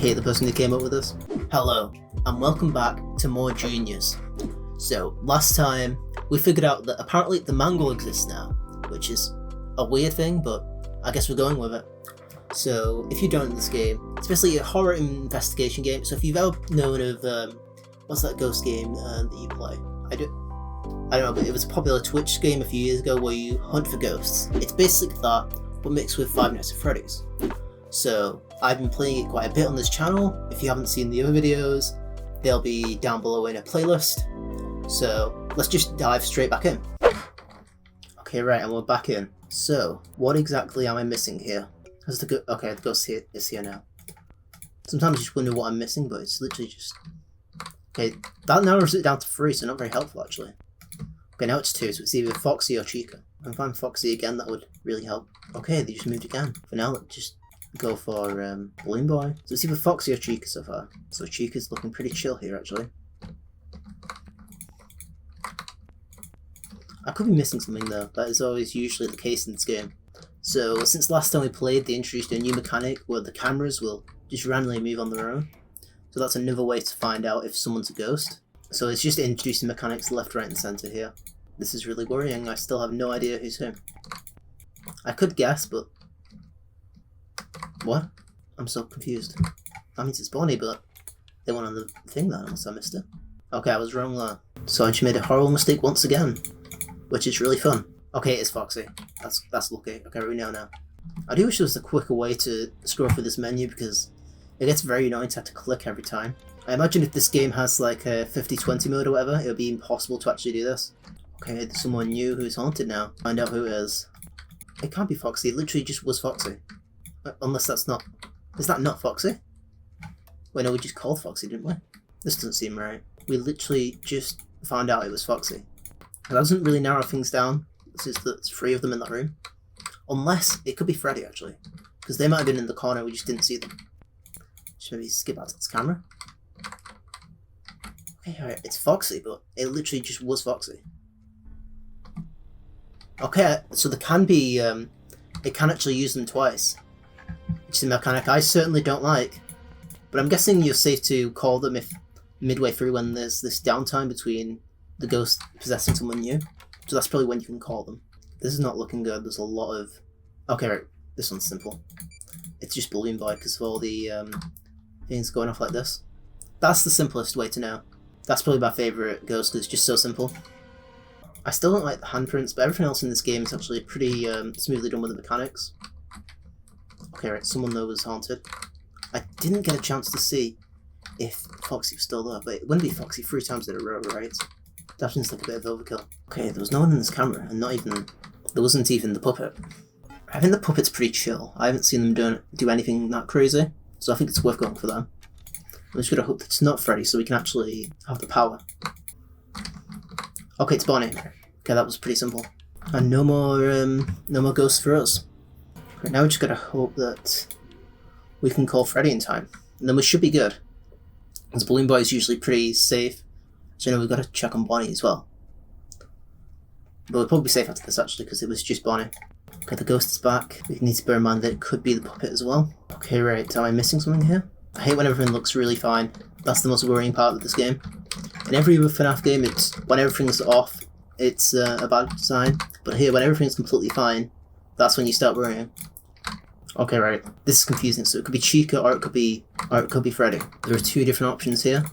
hate the person who came up with this. Hello, and welcome back to more Juniors. So, last time, we figured out that apparently the mangle exists now, which is a weird thing, but I guess we're going with it. So, if you don't know this game, it's basically a horror investigation game. So if you've ever known of, what's that ghost game that you play? I don't know, but it was a popular Twitch game a few years ago where you hunt for ghosts. It's basically that, but mixed with Five Nights at Freddy's. So, I've been playing it quite a bit on this channel. If you haven't seen the other videos, they'll be down below in a playlist. So, let's just dive straight back in. Okay, right, and we're back in. So, what exactly am I missing here? Okay, the ghost is here now. Sometimes you just wonder what I'm missing, but it's literally just... Okay, that narrows it down to 3, so not very helpful actually. Okay, now it's 2, so it's either Foxy or Chica. If I find Foxy again, that would really help. Okay, they just moved again. For now, let's just go for Balloon Boy. So it's either Foxy or Chica so far. So Chica's looking pretty chill here actually. I could be missing something though. That is always usually the case in this game. So since last time we played, they introduced a new mechanic where the cameras will just randomly move on their own. So that's another way to find out if someone's a ghost. So it's just introducing mechanics left, right and centre here. This is really worrying. I still have no idea who's who. I could guess, but... What? I'm so confused. That means it's Bonnie, but they went on the thing then, unless I missed it. Okay, I was wrong there. So I just made a horrible mistake once again, which is really fun. Okay, it's Foxy. That's lucky. Okay, we know now. I do wish there was a quicker way to scroll through this menu because it gets very annoying to have to click every time. I imagine if this game has like a 50-20 mode or whatever, it would be impossible to actually do this. Okay, there's someone new who's haunted now. Find out who it is. It can't be Foxy, it literally just was Foxy. Unless that's not... Is that not Foxy? Wait, no, we just called Foxy, didn't we? This doesn't seem right. We literally just found out it was Foxy. That doesn't really narrow things down. There's 3 of them in that room. Unless it could be Freddy, actually. Because they might have been in the corner, we just didn't see them. Just maybe skip out to this camera. Okay, alright, it's Foxy, but it literally just was Foxy. Okay, so there can be... it can actually use them twice. Which is a mechanic I certainly don't like. But I'm guessing you're safe to call them if midway through when there's this downtime between the ghost possessing someone new. So that's probably when you can call them. This is not looking good. There's a lot of... Okay, right. This one's simple. It's just Balloon Boy because of all the things going off like this. That's the simplest way to know. That's probably my favourite ghost because it's just so simple. I still don't like the handprints, but everything else in this game is actually pretty smoothly done with the mechanics. Okay, right. Someone though was haunted. I didn't get a chance to see if Foxy was still there, but it wouldn't be Foxy 3 times in a row, right? That seems like a bit of overkill. Okay, there was no one in this camera, and there wasn't even the puppet. I think the puppet's pretty chill. I haven't seen them do anything that crazy, so I think it's worth going for them. I'm just gonna hope that it's not Freddy, so we can actually have the power. Okay, it's Bonnie. Okay, that was pretty simple. And no more ghosts for us. Right, now we just gotta hope that we can call Freddy in time, and then we should be good. Because Balloon Boy is usually pretty safe. So now we've got to check on Bonnie as well. But we'll probably be safe after this actually because it was just Bonnie. Okay, the ghost is back. We need to bear in mind that it could be the puppet as well. Okay, right, am I missing something here? I hate when everything looks really fine. That's the most worrying part of this game. In every other FNaF game, it's when everything's off, it's a bad sign. But here, when everything's completely fine, that's when you start worrying. Okay, right. This is confusing. So it could be Chica or it could be Freddy. There are 2 different options here.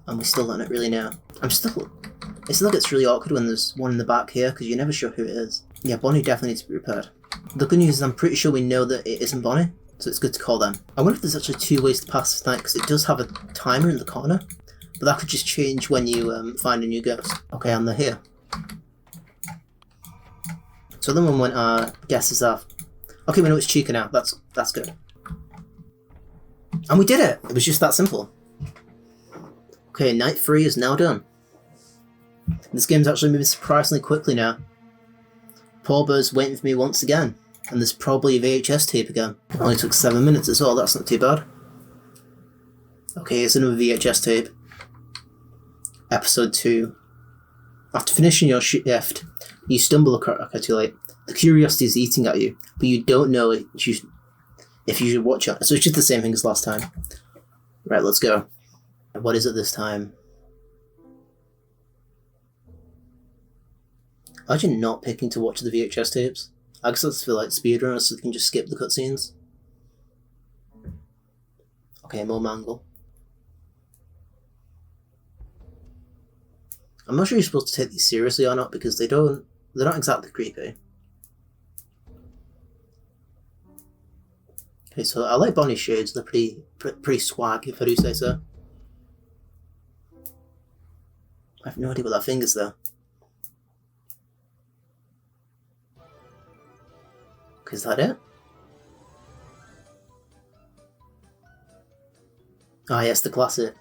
And we still don't really know. It still gets really awkward when there's one in the back here, because you're never sure who it is. Yeah, Bonnie definitely needs to be repaired. The good news is I'm pretty sure we know that it isn't Bonnie, so it's good to call them. I wonder if there's actually 2 ways to pass this night, because it does have a timer in the corner, but that could just change when you find a new ghost. Okay, and they're here. So the moment our guesses off. Okay, we know it's Chica now. That's good. And we did it! It was just that simple. Okay, night 3 is now done. This game's actually moving surprisingly quickly now. Paulbear's waiting for me once again, and there's probably a VHS tape again. It only took 7 minutes as well, that's not too bad. Okay, here's another VHS tape. Episode 2. After finishing your shift, you stumble across... Okay, too late. The curiosity is eating at you, but you don't know it. if you should watch it. So it's just the same thing as last time. Right, let's go. What is it this time? Imagine not picking to watch the VHS tapes. I guess that's for like speedrunners so they can just skip the cutscenes. Okay, more mangle. I'm not sure you're supposed to take these seriously or not because they're not exactly creepy. Okay, so I like Bonnie's shades, they're pretty swag if I do say so. I have no idea what that thing is though. Okay, is that it? Ah yes, the classic.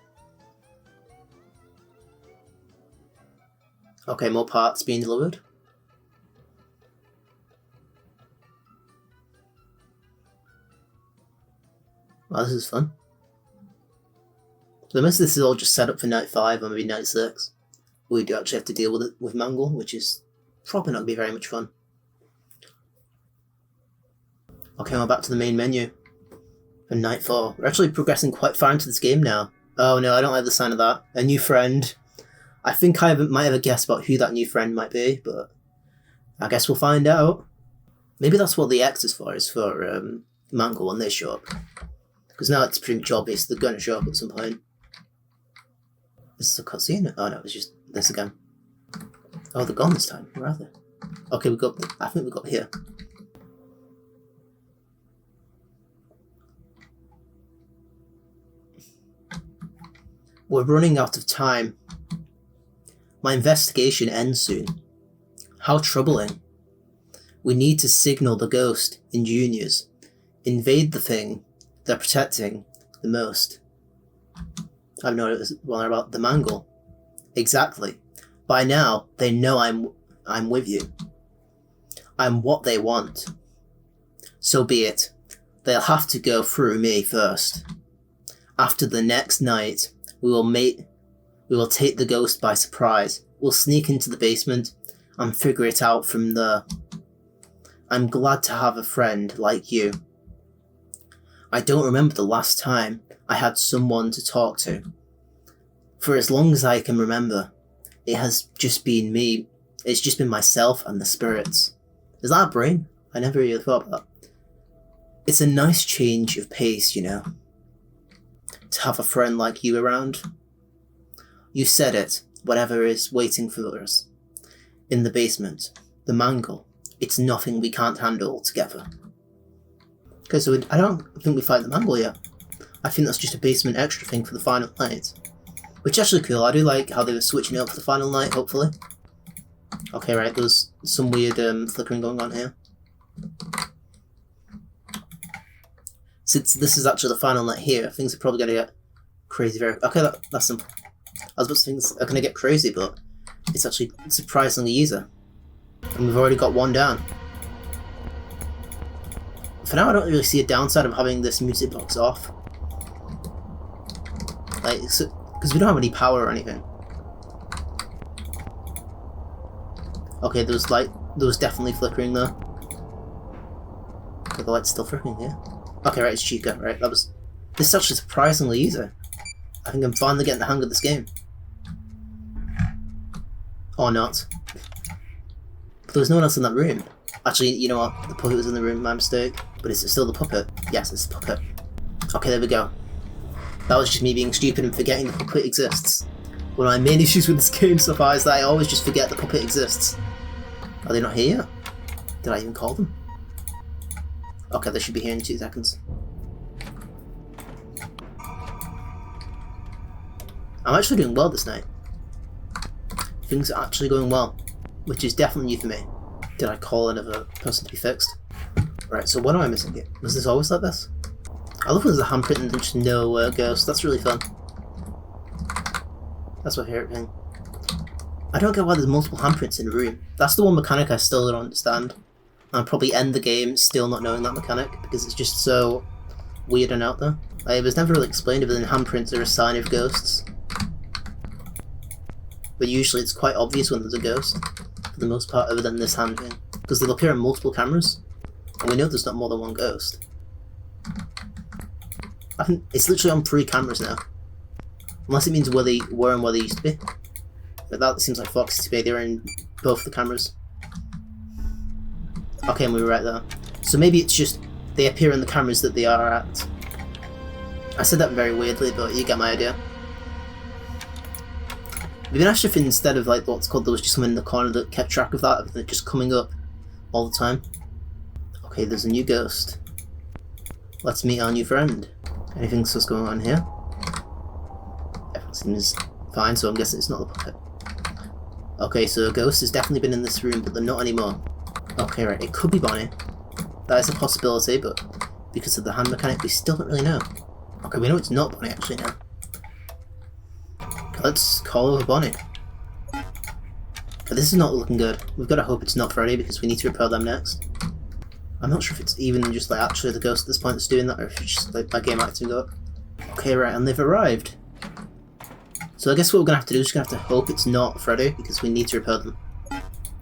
Okay, more parts being delivered. Wow, this is fun. So most of this is all just set up for night 5 or maybe night 6. We do actually have to deal with it with Mangle, which is probably not going to be very much fun. Okay, we're back to the main menu for night 4. We're actually progressing quite far into this game now. Oh no, I don't like the sign of that. A new friend. I think I might have a guess about who that new friend might be, but I guess we'll find out. Maybe that's what the X is for Mangle when they show up. Because now it's pretty much obvious they're going to show up at some point. Is this a cutscene? Oh no, it's just this again. Oh, they're gone this time. Where are they? Okay, I think we got here. We're running out of time. My investigation ends soon. How troubling. We need to signal the ghost in Juniors. Invade the thing they're protecting the most. I don't know what about the Mangle. Exactly. By now, they know I'm with you. I'm what they want. So be it. They'll have to go through me first. After the next night, we will take the ghost by surprise. We'll sneak into the basement and figure it out from there. I'm glad to have a friend like you. I don't remember the last time I had someone to talk to. For as long as I can remember, it has just been me. It's just been myself and the spirits. Is that a brain? I never really thought about that. It's a nice change of pace, you know. To have a friend like you around. You said it, whatever is waiting for us. In the basement, the Mangle. It's nothing we can't handle together. Okay, so I don't think we fight the Mangle yet. I think that's just a basement extra thing for the final night. Which is actually cool. I do like how they were switching it up for the final night, hopefully. Okay, right, there's some weird flickering going on here. Since this is actually the final night here, things are probably going to get crazy very... Okay, that's simple. I was about to say things are going to get crazy, but it's actually surprisingly easy. And we've already got one down. For now, I don't really see a downside of having this music box off. Like, because we don't have any power or anything. Okay, there was definitely flickering there. Okay, the light's still flickering here. Okay, right, it's Chica, right, this is actually surprisingly easy. I think I'm finally getting the hang of this game. Or not. But there was no one else in that room. Actually, you know what, the puppet was in the room, my mistake. But is it still the puppet? Yes, it's the puppet. Okay, there we go. That was just me being stupid and forgetting the puppet exists. One of my main issues with this game so far is that I always just forget the puppet exists. Are they not here yet? Did I even call them? Okay, they should be here in 2 seconds. I'm actually doing well this night. Things are actually going well, which is definitely new for me. Did I call another person to be fixed? Right, so what am I missing here? Was this always like this? I love when there's a handprint and there's no ghost. That's really fun. That's my favourite thing. I don't get why there's multiple handprints in a room. That's the one mechanic I still don't understand. I'll probably end the game still not knowing that mechanic because it's just so weird and out there. It was never really explained other than handprints are a sign of ghosts. But usually it's quite obvious when there's a ghost, for the most part, other than this hand thing. Because they'll appear on multiple cameras, and we know there's not more than one ghost. I think it's literally on 3 cameras now. Unless it means where they were and where they used to be. But that seems like Foxy to be. They're in both the cameras. Okay, and we were right there. So maybe it's just they appear in the cameras that they are at. I said that very weirdly, but you get my idea. Maybe nice if instead of like what's called, there was just someone in the corner that kept track of that, and they're just coming up all the time. Okay, there's a new ghost. Let's meet our new friend. Anything else going on here? Everything seems fine, so I'm guessing it's not the puppet. Okay, so a ghost has definitely been in this room, but they're not anymore. Okay, right, it could be Bonnie. That is a possibility, but because of the hand mechanic, we still don't really know. Okay, we know it's not Bonnie actually now. Okay, let's call over Bonnie. But this is not looking good. We've got to hope it's not Freddy, because we need to repel them next. I'm not sure if it's even just like actually the ghost at this point that's doing that, or if it's just like my game acting up. Okay, right, and they've arrived. So I guess what we're gonna have to do is just gonna have to hope it's not Freddy, because we need to repel them.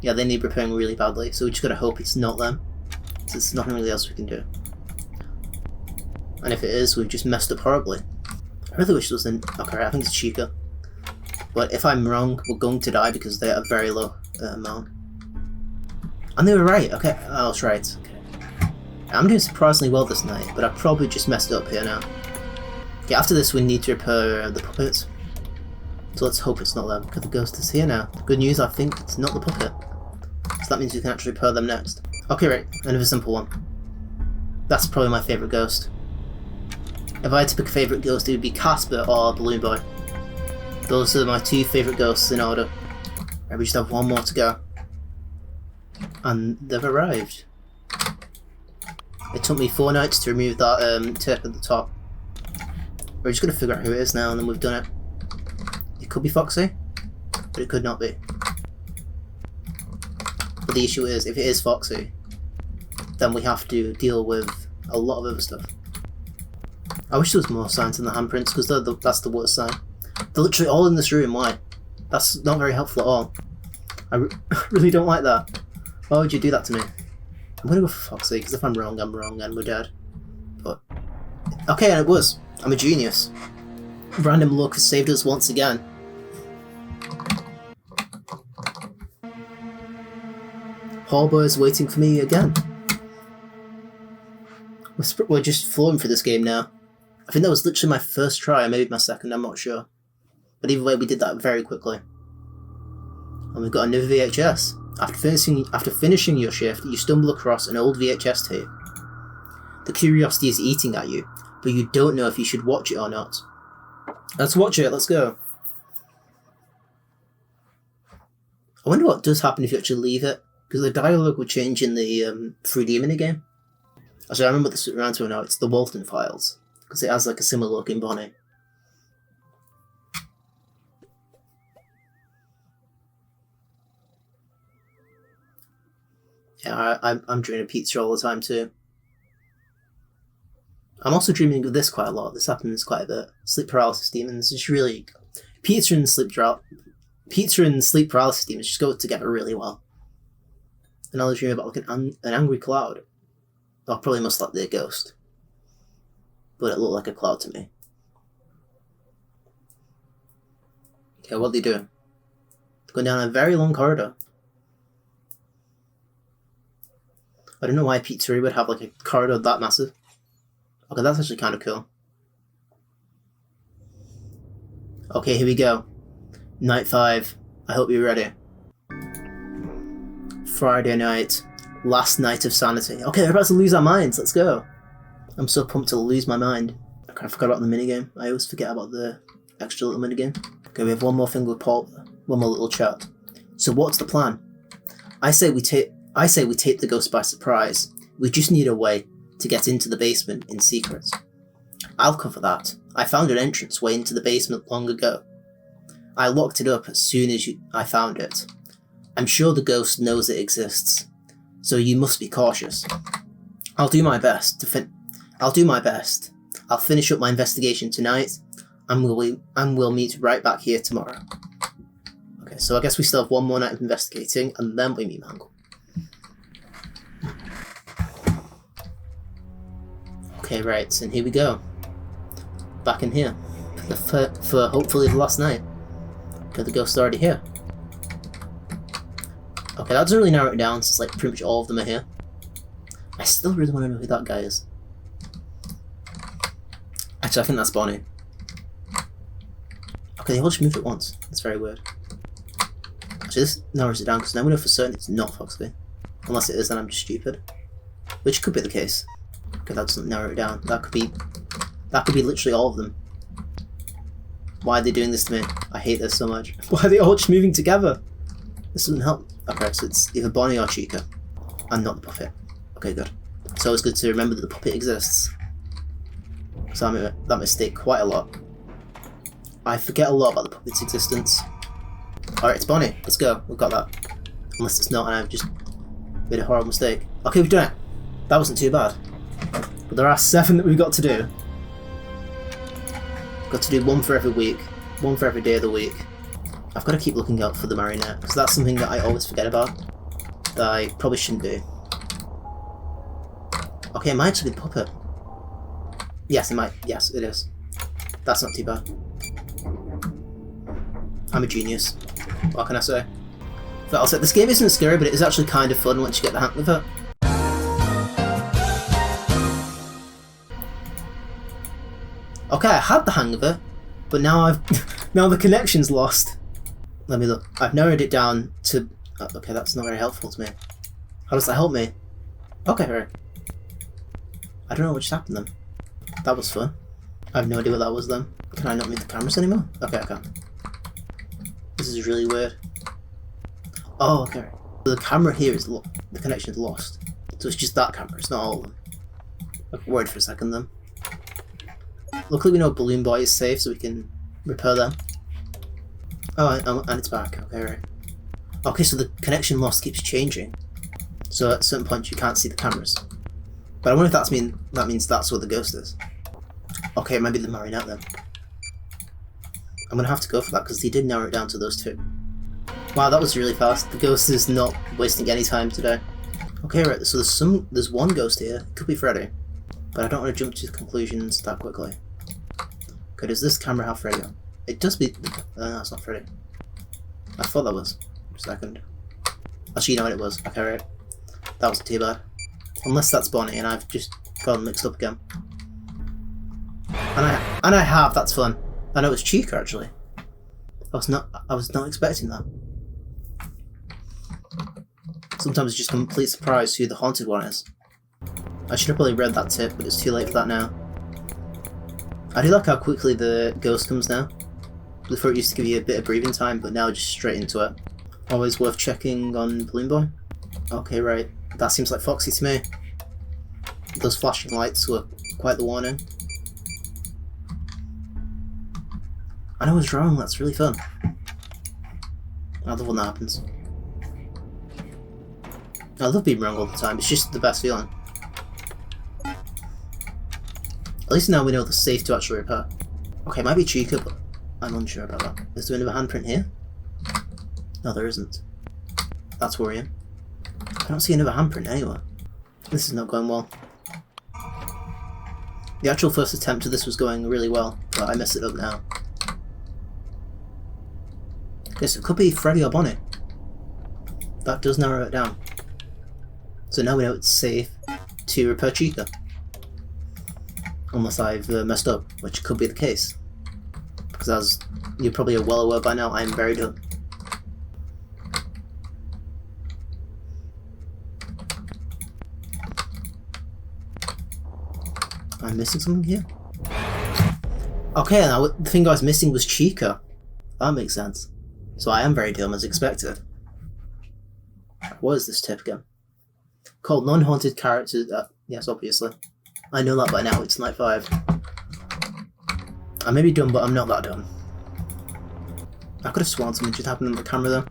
Yeah, they need repairing really badly, so we just gotta hope it's not them. So there's nothing really else we can do. And if it is, we've just messed up horribly. I really wish it was in. Okay, right, I think it's Chica. But if I'm wrong, we're going to die because they're at a very low amount. And they were right. Okay, I was right. Okay. I'm doing surprisingly well this night, but I probably just messed up here now. Okay, after this we need to repair the puppets. So let's hope it's not them, because the ghost is here now. The good news, I think it's not the puppet. So that means we can actually repair them next. Okay, right, another simple one. That's probably my favourite ghost. If I had to pick a favourite ghost, it would be Casper or Balloon Boy. Those are my 2 favourite ghosts in order. Right, we just have 1 more to go. And they've arrived. It took me 4 nights to remove that tape at the top. We're just going to figure out who it is now, and then we've done it. It could be Foxy, but it could not be. But the issue is, if it is Foxy, then we have to deal with a lot of other stuff. I wish there was more signs in the handprints, because that's the worst sign. They're literally all in this room, why? That's not very helpful at all. I really don't like that. Why would you do that to me? I'm gonna go for Foxy, because if I'm wrong, and we're dead. But okay, and it was. I'm a genius. Random luck has saved us once again. Paulbear's waiting for me again. We're just flowing through this game now. I think that was literally my first try, or maybe my second, I'm not sure. But either way, we did that very quickly. And we've got another VHS. After finishing your shift, you stumble across an old VHS tape. The curiosity is eating at you, but you don't know if you should watch it or not. Let's watch it, let's go. I wonder what does happen if you actually leave it, because the dialogue would change in the 3D minigame. Actually, I remember this around to now, it's the Walton Files, because it has like a similar looking Bonnie. Yeah, I'm dreaming of pizza all the time too. I'm also dreaming of this quite a lot. This happens quite a bit. Sleep paralysis demons. It's really pizza and sleep paralysis demons just go together really well. And I'll dream about like an angry cloud. Or probably most likely a ghost. But it looked like a cloud to me. Okay, what are they doing? They're going down a very long corridor. I don't know why a pizzeria would have like a corridor that massive. Okay, that's actually kind of cool. Okay, here we go. Night 5. I hope you're ready. Friday night. Last night of sanity. Okay, we're about to lose our minds. Let's go. I'm so pumped to lose my mind. Okay, I forgot about the minigame. I always forget about the extra little minigame. Okay, we have one more thing with Paul. One more little chat. So what's the plan? I say we take the ghost by surprise. We just need a way to get into the basement in secret. I'll cover that. I found an entrance way into the basement long ago. I locked it up as soon as I found it. I'm sure the ghost knows it exists, so you must be cautious. I'll do my best. I'll finish up my investigation tonight, and we'll meet right back here tomorrow. Okay, so I guess we still have 1 more night of investigating, and then we meet Mangle. Okay, right, and here we go. back in here for hopefully the last night. Okay, the ghost's already here. Okay, that doesn't really narrow it down since like pretty much all of them are here. I still really want to know who that guy is. Actually, I think that's Bonnie. Okay, they all just moved at once. That's very weird. Actually, this narrows it down because now we know for certain it's not Foxby. Unless it is, then I'm just stupid. Which could be the case. Okay, that doesn't narrow it down. That could be literally all of them. Why are they doing this to me? I hate this so much. Why are they all just moving together? This doesn't help. Okay, so it's either Bonnie or Chica. And not the puppet. Okay, good. It's always good to remember that the puppet exists. So I made that mistake quite a lot. I forget a lot about the puppet's existence. Alright, it's Bonnie. Let's go. We've got that. Unless it's not and I've just made a horrible mistake. Okay, we've done it. That wasn't too bad. But there are 7 that we've got to do. Got to do 1 for every week. 1 for every day of the week. I've got to keep looking out for the marionette, because that's something that I always forget about. That I probably shouldn't do. Okay, it might actually be the puppet. Yes, it might. Yes, it is. That's not too bad. I'm a genius. What can I say? But I'll say, this game isn't scary, but it is actually kind of fun once you get the hang of it. Okay, I had the hang of it, but now now the connection's lost. Let me look. I've narrowed it down to... okay, that's not very helpful to me. How does that help me? Okay, right. I don't know what just happened then. That was fun. I have no idea what that was then. Can I not move the cameras anymore? Okay, I can. This is really weird. Oh, okay. The camera here is the connection is lost. So it's just that camera, it's not all of them. I'm worried for a second then. Luckily we know Balloon Boy is safe so we can repair them. Oh, and it's back. Okay, right. Okay, so the connection loss keeps changing. So at certain points you can't see the cameras. But I wonder if that means that's where the ghost is. Okay, it might be the marionette then. I'm gonna have to go for that because he did narrow it down to those 2. Wow, that was really fast. The ghost is not wasting any time today. Okay, right, so there's one ghost here. It could be Freddy. But I don't want to jump to conclusions that quickly. Okay, does this camera have Freddy on? It does be... no, it's not Freddy. I thought that was. For a second. Actually, you know what it was. Okay, right. That wasn't too bad. Unless that's Bonnie and I've just gotten mixed up again. And I have, that's fun. I know it's Chica actually. I was not expecting that. Sometimes it's just a complete surprise who the haunted one is. I should have probably read that tip, but it's too late for that now. I do like how quickly the ghost comes now. Before it used to give you a bit of breathing time, but now just straight into it. Always worth checking on Balloon Boy. Okay, right. That seems like Foxy to me. Those flashing lights were quite the warning. I know I was wrong, that's really fun. I love when that happens. I love being wrong all the time, it's just the best feeling. At least now we know the safe to actually repair. Okay, it might be Chica, but I'm unsure about that. Is there another handprint here? No, there isn't. That's worrying. I don't see another handprint anywhere. This is not going well. The actual first attempt to this was going really well, but I messed it up now. Okay, so it could be Freddy or Bonnie. That does narrow it down. So now we know it's safe to repair Chica. Unless I've messed up, which could be the case. Because as you probably are well aware by now, I am very dumb. I'm missing something here? Okay, now the thing I was missing was Chica. That makes sense. So I am very dumb as expected. What is this tip again? Called non-haunted characters. Yes, obviously. I know that by now, it's night 5. I may be dumb, but I'm not that dumb. I could have sworn something should happen on the camera though.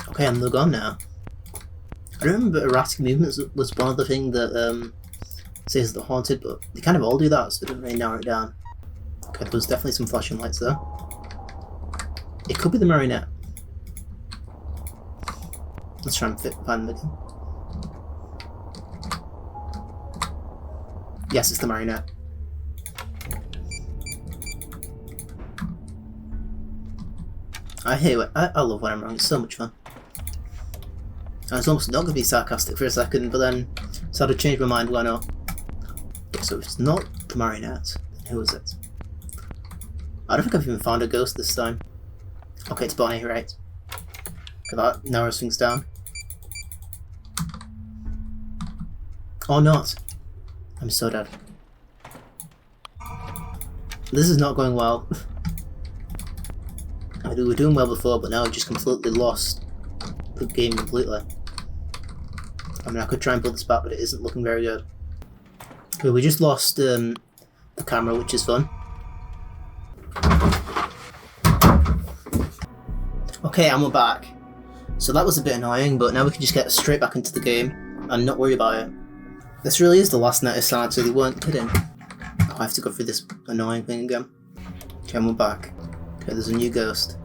Okay, and they're gone now. I don't remember erratic movements was one of the things that says they're haunted, but they kind of all do that, so it doesn't really narrow it down. Okay, there's definitely some flashing lights there. It could be the marionette. Let's try and find them again. Yes, it's the marionette. I hate it. I love when I'm wrong. It's so much fun. I was almost not going to be sarcastic for a second, but then sort of changed my mind. Why not? Okay, so if it's not the marionette, then who is it? I don't think I've even found a ghost this time. Okay, it's Bonnie, right? Okay, that narrows things down. Or not. I'm so dead. This is not going well. I mean, we were doing well before, but now I've just completely lost the game completely. I mean, I could try and build this back, but it isn't looking very good. Okay, we just lost the camera, which is fun. Okay, and we're back. So that was a bit annoying, but now we can just get straight back into the game and not worry about it. This really is the last night of Sad, so they weren't kidding. Oh, I have to go through this annoying thing again. Okay, and we're back. Okay, there's a new ghost,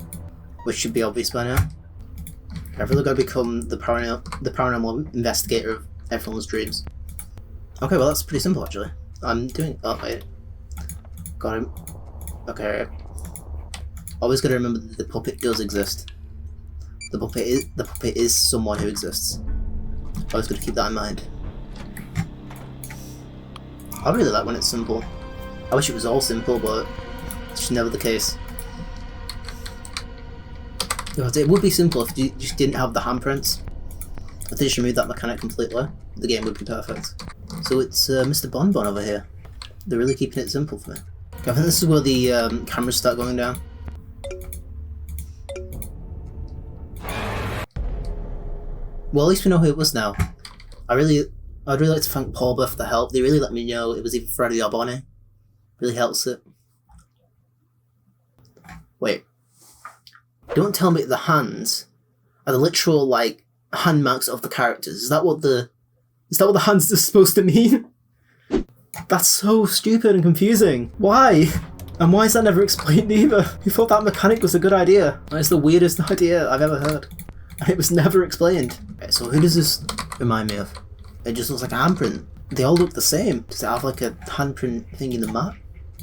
which should be obvious by now. I've really got to become the paranormal investigator of everyone's dreams. Okay, well that's pretty simple actually. I'm doing. Oh wait, got him. Okay. Always got to remember that the puppet does exist. The puppet is someone who exists. Always got to keep that in mind. I really like when it's simple. I wish it was all simple, but it's just never the case. It would be simple if you just didn't have the handprints. If they just removed that mechanic completely, the game would be perfect. So it's Mr. Bonbon over here. They're really keeping it simple for me. Okay, I think this is where the cameras start going down. Well, at least we know who it was now. I'd really like to thank Paulbear for the help. They really let me know it was either Freddy or Bonnie. Really helps it. Wait. Don't tell me the hands are the literal, like, hand marks of the characters. Is that what the hands are supposed to mean? That's so stupid and confusing. Why? And why is that never explained either? Who thought that mechanic was a good idea? That's the weirdest idea I've ever heard. And it was never explained. Okay, so who does this remind me of? It just looks like a handprint. They all look the same. Does it have like a handprint thing in the map?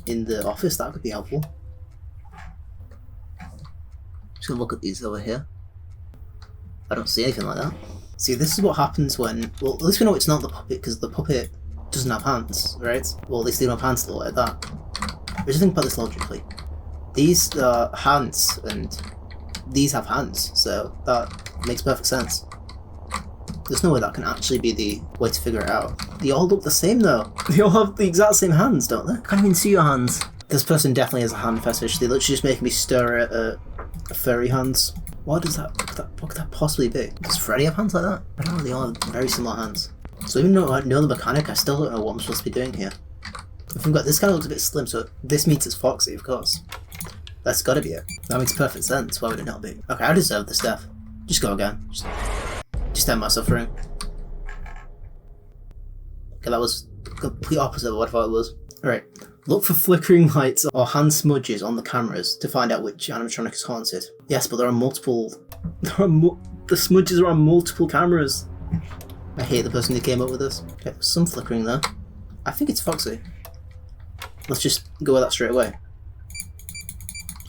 In the office? That could be helpful. Just gonna look at these over here. I don't see anything like that. See, this is what happens when... Well, at least we know it's not the puppet, because the puppet doesn't have hands, right? Well, at least they don't have hands that look like that. But just think about this logically. These are hands, and these have hands, so that makes perfect sense. There's no way that can actually be the way to figure it out. They all look the same though. They all have the exact same hands, don't they? Can't even see your hands. This person definitely has a hand fetish. They literally just making me stare at furry hands. What does that, what could that possibly be? Does Freddy have hands like that? I don't know, they all have very similar hands. So even though I know the mechanic, I still don't know what I'm supposed to be doing here. If we've got, this kind of looks a bit slim, so this means it's Foxy, of course. That's gotta be it. That makes perfect sense, why would it not be? Okay, I deserve this death. Just go again. Just end my suffering. Okay, that was the complete opposite of what I thought it was. Alright, look for flickering lights or hand smudges on the cameras to find out which animatronic is haunted. Yes, but there are multiple... the smudges are on multiple cameras. I hate the person who came up with this. Okay, there's some flickering there. I think it's Foxy. Let's just go with that straight away.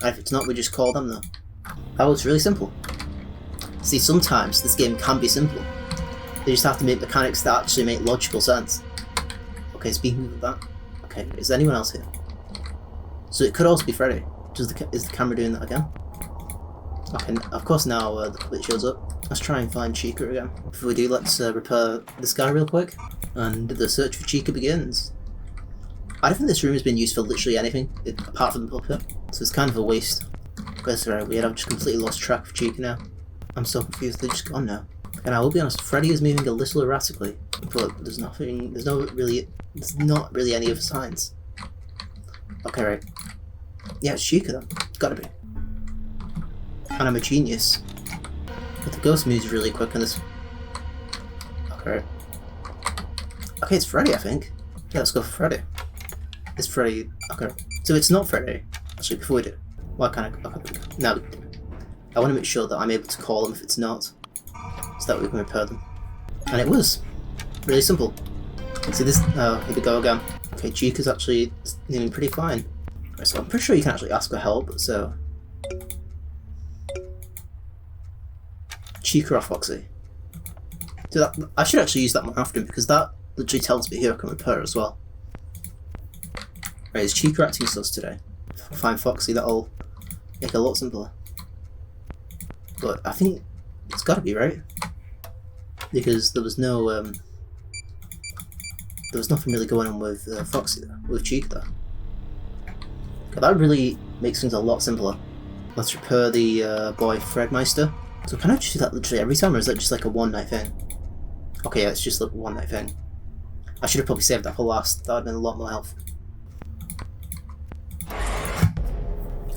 And if it's not, we just call them though. That was really simple. See, sometimes this game can be simple. They just have to make mechanics that actually make logical sense. Okay, speaking of that, okay, is there anyone else here? So it could also be Freddy. Is the camera doing that again? Okay, of course now the puppet shows up. Let's try and find Chica again. Before we do, let's repair this guy real quick. And the search for Chica begins. I don't think this room has been used for literally anything, apart from the puppet. So it's kind of a waste. That's very weird, I've just completely lost track of Chica now. I'm so confused, they're just gone now. And I will be honest, Freddy is moving a little erratically, but there's not really any other signs. Okay, right. Yeah, it's Chica then. It's gotta be. And I'm a genius. But the ghost moves really quick in this. Okay, right. Okay, it's Freddy, I think. Yeah, let's go for Freddy. It's Freddy. Okay. So it's not Freddy. Actually, before we do. Why can't I? Okay. Now, I want to make sure that I'm able to call them if it's not. So that we can repair them. And it was. Really simple. See this? Oh, here we go again. Okay, Chica's actually doing pretty fine. Right, so I'm pretty sure you can actually ask for help, so... Chica or Foxy? So that, I should actually use that more often because that literally tells me who I can repair as well. Right, is Chica acting sus today? If I find Foxy, that'll make it a lot simpler. But I think it's gotta be, right? Because there was no, there was nothing really going on with Foxy there, with Chica there. Okay, that really makes things a lot simpler. Let's repair the boy Fredmeister. So can I just do that literally every time, or is that just like a one-night thing? Okay, yeah, it's just like a one-night thing. I should have probably saved that for last. That would have been a lot more helpful.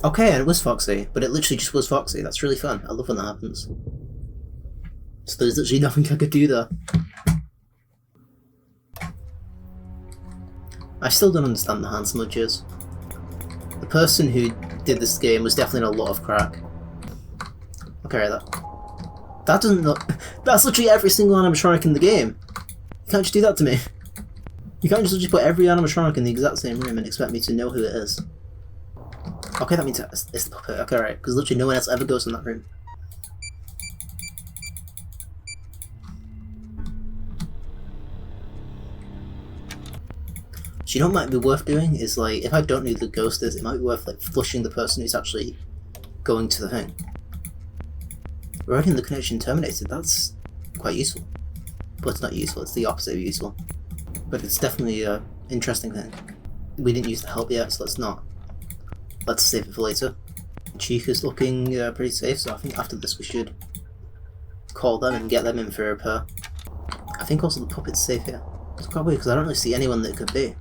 Okay, and it was Foxy, but it literally just was Foxy. That's really fun. I love when that happens. So there's literally nothing I could do there. I still don't understand the hand smudges. The person who did this game was definitely in a lot of crack. Okay, that doesn't look... That's literally every single animatronic in the game. You can't just do that to me. You can't just literally put every animatronic in the exact same room and expect me to know who it is. Okay, that means it's the puppet. Okay, right, because literally no one else ever goes in that room. So you know what might be worth doing is, like, if I don't know who the ghost is, it might be worth, like, flushing the person who's actually going to the thing. Running the connection terminated, that's quite useful. But it's not useful, it's the opposite of useful. But it's definitely an interesting thing. We didn't use the help yet, so let's not. Let's save it for later. Chica's looking pretty safe, so I think after this we should call them and get them in for a repair. I think also the puppet's safe here. It's quite weird because I don't really see anyone that it could be.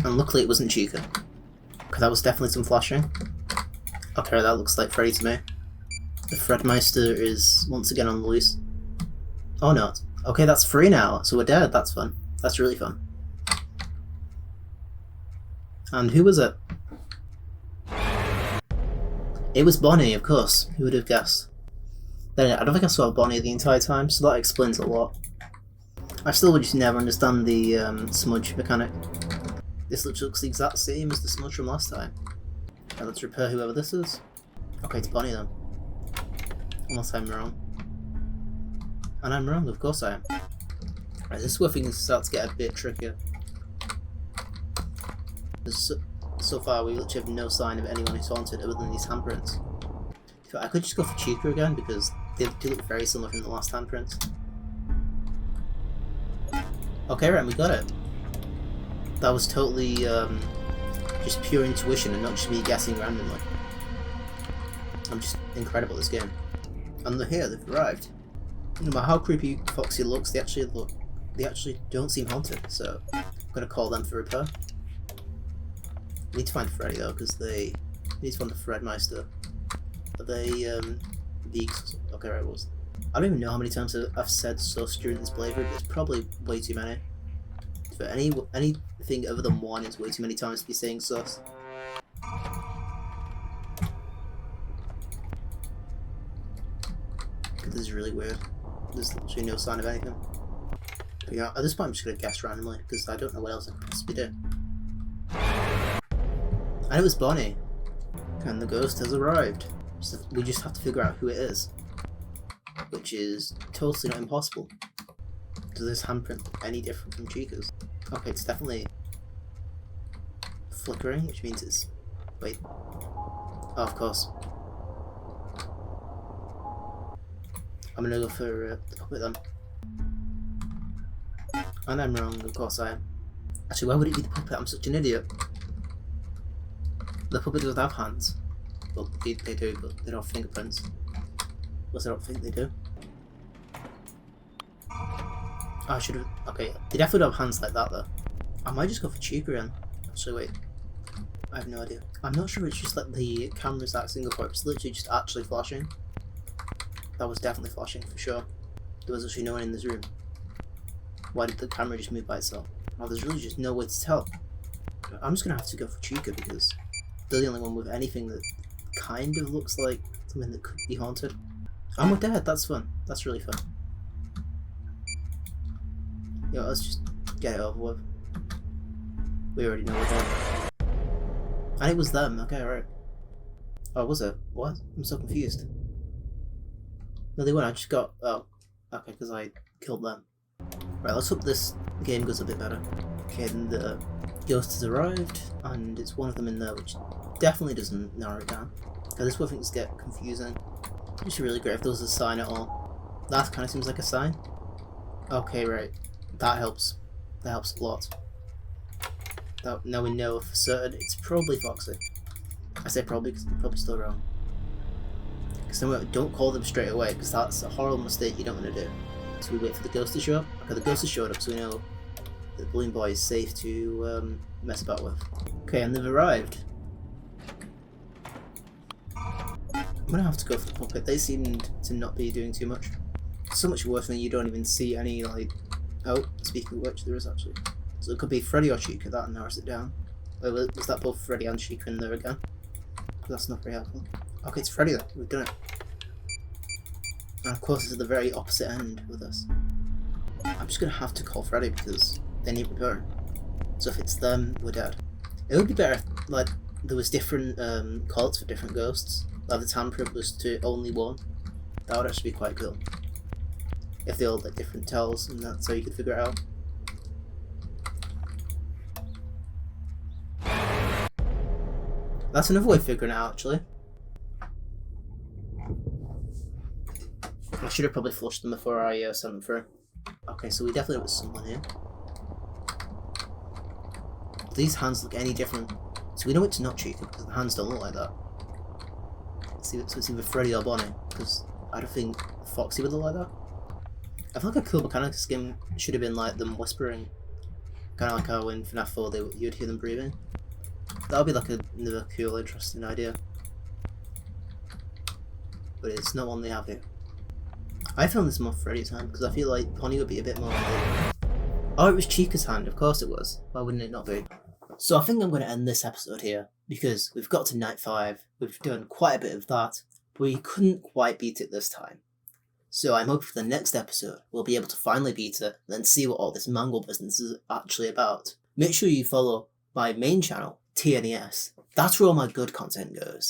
And luckily it wasn't Chica. Because that was definitely some flashing. Okay, that looks like Freddy to me. The Fredmeister is once again on the loose. Oh no. Okay, that's free now, so we're dead. That's fun. That's really fun. And who was it? It was Bonnie, of course. Who would have guessed? Then I don't think I saw Bonnie the entire time, so that explains a lot. I still would just never understand the smudge mechanic. This literally looks the exact same as the smudge from last time. Now let's repair whoever this is. Okay, it's Bonnie then. Unless I'm wrong. And I'm wrong, of course I am. Right, this is where things start to get a bit trickier. So far we literally have no sign of anyone who's haunted other than these handprints. I could just go for Chica again because they do look very similar from the last handprints. Okay, right, we got it. That was totally just pure intuition and not just me guessing randomly. I'm just incredible at this game. And they're here, they've arrived. No matter how creepy Foxy looks, they actually don't seem haunted, so I'm gonna call them for repair. We need to find Freddy though, because they need to find the Fredmeister. Are they Beaks? Okay, right, was. I don't even know how many times I've said sus during this playthrough, but it's probably way too many. For anything other than one, it's way too many times to be saying sus. This is really weird. There's literally no sign of anything. But yeah, at this point I'm just gonna guess randomly, because I don't know what else I could possibly do. And it was Bonnie. And the ghost has arrived. So we just have to figure out who it is. Which is totally not impossible. Does this handprint look any different from Chica's? Okay, it's definitely flickering, which means it's... Wait. Oh, of course. I'm gonna go for the puppet then. And I'm wrong, of course I am. Actually, why would it be the puppet? I'm such an idiot. The puppet doesn't have hands. Well, they do, but they don't have fingerprints. Unless I don't think they do. Oh, I should have... Okay, they definitely don't have hands like that though. I might just go for Chica then. Actually, wait. I have no idea. I'm not sure it's just like the camera's acting up or it's literally just actually flashing. That was definitely flashing for sure. There was actually no one in this room. Why did the camera just move by itself? Oh, there's really just no way to tell. I'm just gonna have to go for Chica because they're the only one with anything that kind of looks like something that could be haunted. And we're dead, that's fun. That's really fun. Yo, let's just get it over with. We already know we're dead. And it was them, okay, right. Oh, was it? What? I'm so confused. No, they weren't. I just got... Oh, okay, because I killed them. Right, let's hope this game goes a bit better. Okay, then the ghost has arrived, and it's one of them in there, which definitely doesn't narrow it down. Okay, this is where things get confusing. It's really great if there was a sign at all. That kind of seems like a sign. Okay, right. That helps. That helps a lot. Now we know for certain it's probably Foxy. I say probably because I'm probably still wrong. Because don't call them straight away, because that's a horrible mistake you don't want to do. So we wait for the ghost to show up. Okay, the ghost has showed up, so we know the balloon boy is safe to mess about with. Okay, and they've arrived. I'm gonna have to go for the puppet. They seemed to not be doing too much. So much worse than you don't even see any, like... Oh, speaking of which, there is actually. So it could be Freddy or Chica, that narrows it down. Wait, was that both Freddy and Chica in there again? That's not very helpful. Okay, it's Freddy then. We've done it. And of course, it's at the very opposite end with us. I'm just gonna have to call Freddy because they need repairing. So if it's them, we're dead. It would be better if, like, there was different calls for different ghosts. Like the tamprint was to only one. That would actually be quite cool. If they all had different tells, and that's how you could figure it out. That's another way of figuring it out, actually. I should have probably flushed them before I sent them through. Okay, so we definitely have someone here. Do these hands look any different? So we know it's not Chica because the hands don't look like that. So it's either Freddy or Bonnie, because I don't think Foxy would look like that. I feel like a cool mechanic game should have been like them whispering. Kind of like how in FNaF 4 you'd hear them breathing. That would be like another cool, interesting idea. But it's not one they have here. I found this more Freddy's hand because I feel like Bonnie would be a bit more like... Oh, it was Chica's hand, of course it was. Why wouldn't it not be? So I think I'm going to end this episode here because we've got to night 5, we've done quite a bit of that, but we couldn't quite beat it this time. So I'm hoping for the next episode we'll be able to finally beat it and then see what all this mangle business is actually about. Make sure you follow my main channel, TNES. That's where all my good content goes.